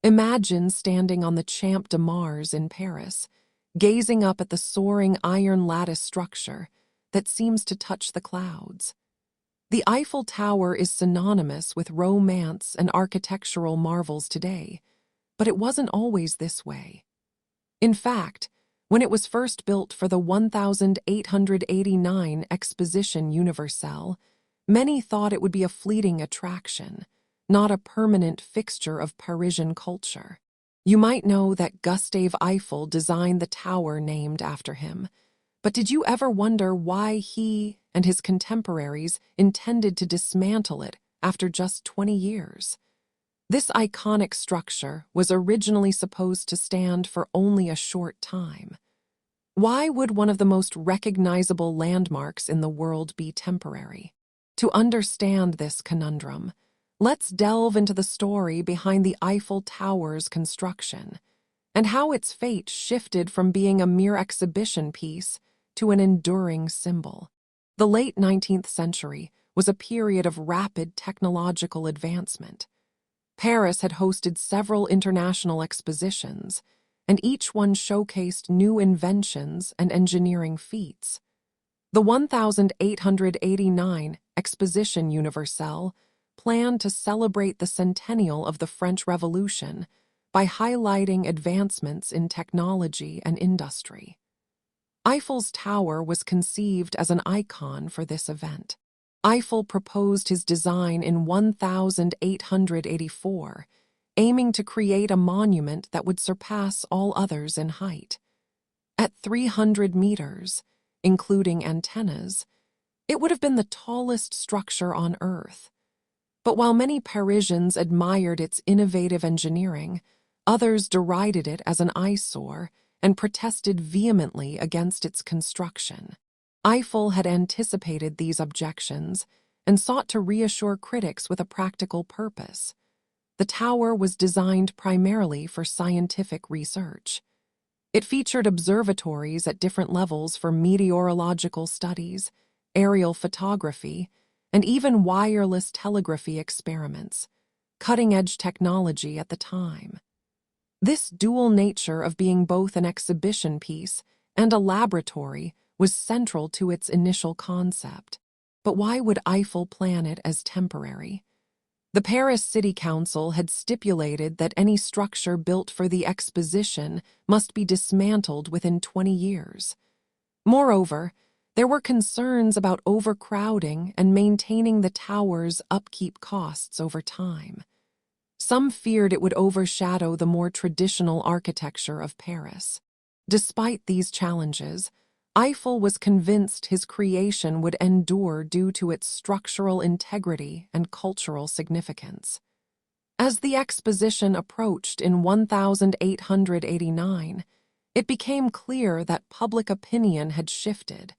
Imagine standing on the Champ de Mars in Paris, gazing up at the soaring iron lattice structure that seems to touch the clouds. The Eiffel Tower is synonymous with romance and architectural marvels today, but it wasn't always this way. In fact, when it was first built for the 1889 Exposition Universelle, many thought it would be a fleeting attraction, not a permanent fixture of Parisian culture. You might know that Gustave Eiffel designed the tower named after him, but did you ever wonder why he and his contemporaries intended to dismantle it after just 20 years? This iconic structure was originally supposed to stand for only a short time. Why would one of the most recognizable landmarks in the world be temporary? To understand this conundrum, let's delve into the story behind the Eiffel Tower's construction and how its fate shifted from being a mere exhibition piece to an enduring symbol. The late 19th century was a period of rapid technological advancement. Paris had hosted several international expositions, and each one showcased new inventions and engineering feats. The 1889 Exposition Universelle planned to celebrate the centennial of the French Revolution by highlighting advancements in technology and industry. Eiffel's tower was conceived as an icon for this event. Eiffel proposed his design in 1884, aiming to create a monument that would surpass all others in height. At 300 meters, including antennas, it would have been the tallest structure on Earth. But while many Parisians admired its innovative engineering, others derided it as an eyesore and protested vehemently against its construction. Eiffel had anticipated these objections and sought to reassure critics with a practical purpose. The tower was designed primarily for scientific research. It featured observatories at different levels for meteorological studies, aerial photography, and even wireless telegraphy experiments, cutting-edge technology at the time. This dual nature of being both an exhibition piece and a laboratory was central to its initial concept. But why would Eiffel plan it as temporary? The Paris City Council had stipulated that any structure built for the exposition must be dismantled within 20 years. Moreover, there were concerns about overcrowding and maintaining the tower's upkeep costs over time. Some feared it would overshadow the more traditional architecture of Paris. Despite these challenges, Eiffel was convinced his creation would endure due to its structural integrity and cultural significance. As the exposition approached in 1889, it became clear that public opinion had shifted.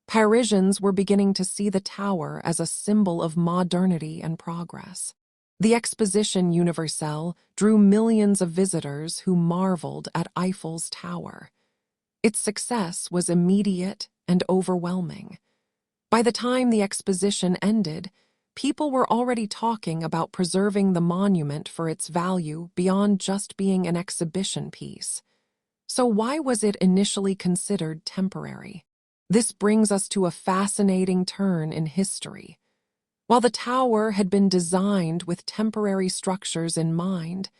Parisians were beginning to see the tower as a symbol of modernity and progress. The Exposition Universelle drew millions of visitors who marveled at Eiffel's tower. Its success was immediate and overwhelming. By the time the exposition ended, people were already talking about preserving the monument for its value beyond just being an exhibition piece. So why was it initially considered temporary? This brings us to a fascinating turn in history. While the tower had been designed with temporary structures in mind,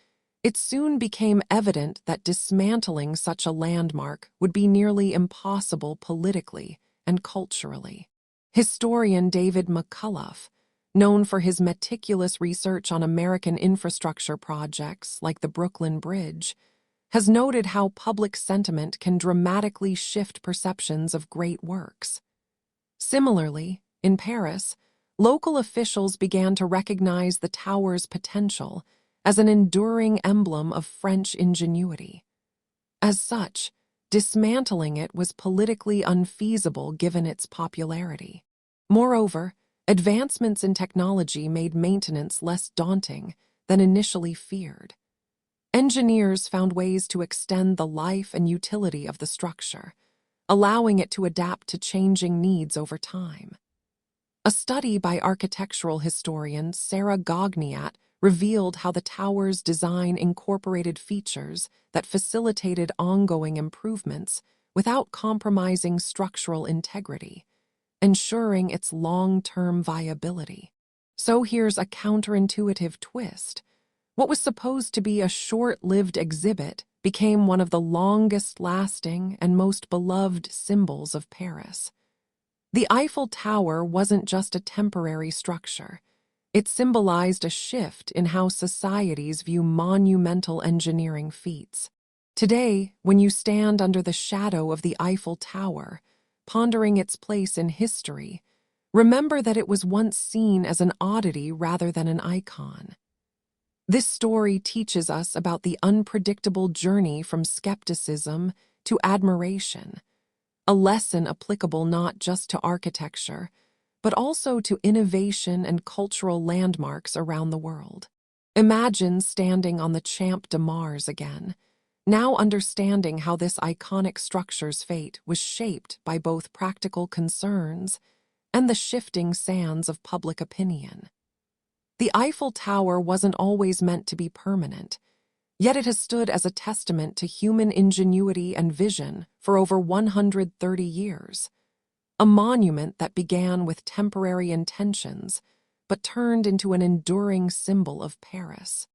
it soon became evident that dismantling such a landmark would be nearly impossible politically and culturally. Historian David McCullough, known for his meticulous research on American infrastructure projects like the Brooklyn Bridge, has noted how public sentiment can dramatically shift perceptions of great works. Similarly, in Paris, local officials began to recognize the tower's potential as an enduring emblem of French ingenuity. As such, dismantling it was politically unfeasible given its popularity. Moreover, advancements in technology made maintenance less daunting than initially feared. Engineers found ways to extend the life and utility of the structure, allowing it to adapt to changing needs over time. A study by architectural historian Sarah Gogniat revealed how the tower's design incorporated features that facilitated ongoing improvements without compromising structural integrity, ensuring its long-term viability. So here's a counterintuitive twist. What was supposed to be a short-lived exhibit became one of the longest-lasting and most beloved symbols of Paris. The Eiffel Tower wasn't just a temporary structure. It symbolized a shift in how societies view monumental engineering feats. Today, when you stand under the shadow of the Eiffel Tower, pondering its place in history, remember that it was once seen as an oddity rather than an icon. This story teaches us about the unpredictable journey from skepticism to admiration, a lesson applicable not just to architecture, but also to innovation and cultural landmarks around the world. Imagine standing on the Champ de Mars again, now understanding how this iconic structure's fate was shaped by both practical concerns and the shifting sands of public opinion. The Eiffel Tower wasn't always meant to be permanent, yet it has stood as a testament to human ingenuity and vision for over 130 years. A monument that began with temporary intentions, but turned into an enduring symbol of Paris.